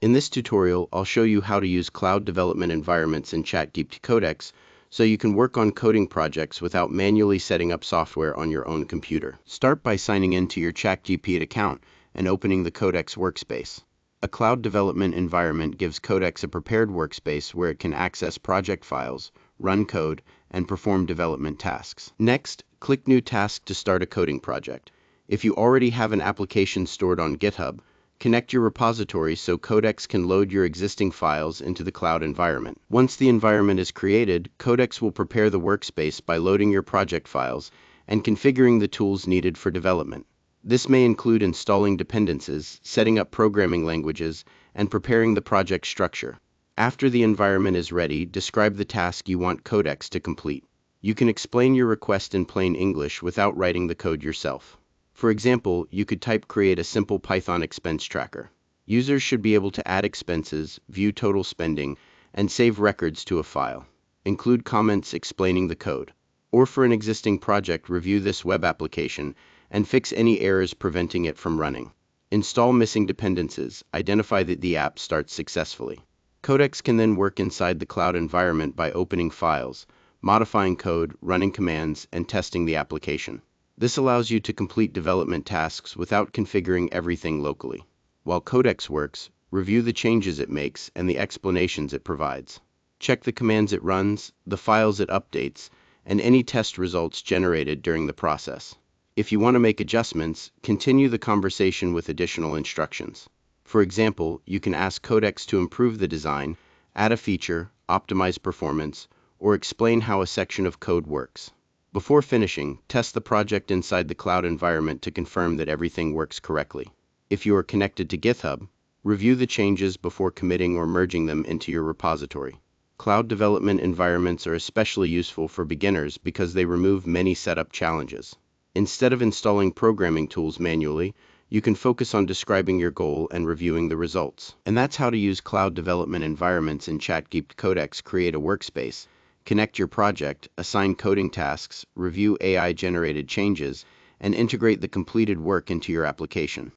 In this tutorial, I'll show you how to use cloud development environments in ChatGPT Codex so you can work on coding projects without manually setting up software on your own computer. Start by signing in to your ChatGPT account and opening the Codex workspace. A cloud development environment gives Codex a prepared workspace where it can access project files, run code, and perform development tasks. Next, click New Task to start a coding project. If you already have an application stored on GitHub, connect your repository so Codex can load your existing files into the cloud environment. Once the environment is created, Codex will prepare the workspace by loading your project files and configuring the tools needed for development. This may include installing dependencies, setting up programming languages, and preparing the project structure. After the environment is ready, describe the task you want Codex to complete. You can explain your request in plain English without writing the code yourself. For example, you could type create a simple Python expense tracker. Users should be able to add expenses, view total spending, and save records to a file. Include comments explaining the code. Or for an existing project, review this web application and fix any errors preventing it from running. Install missing dependencies, identify that the app starts successfully. Codex can then work inside the cloud environment by opening files, modifying code, running commands, and testing the application. This allows you to complete development tasks without configuring everything locally. While Codex works, review the changes it makes and the explanations it provides. Check the commands it runs, the files it updates, and any test results generated during the process. If you want to make adjustments, continue the conversation with additional instructions. For example, you can ask Codex to improve the design, add a feature, optimize performance, or explain how a section of code works. Before finishing, test the project inside the cloud environment to confirm that everything works correctly. If you are connected to GitHub, review the changes before committing or merging them into your repository. Cloud development environments are especially useful for beginners because they remove many setup challenges. Instead of installing programming tools manually, you can focus on describing your goal and reviewing the results. And that's how to use cloud development environments in ChatGPT Codex. Create a workspace, connect your project, assign coding tasks, review AI-generated changes, and integrate the completed work into your application.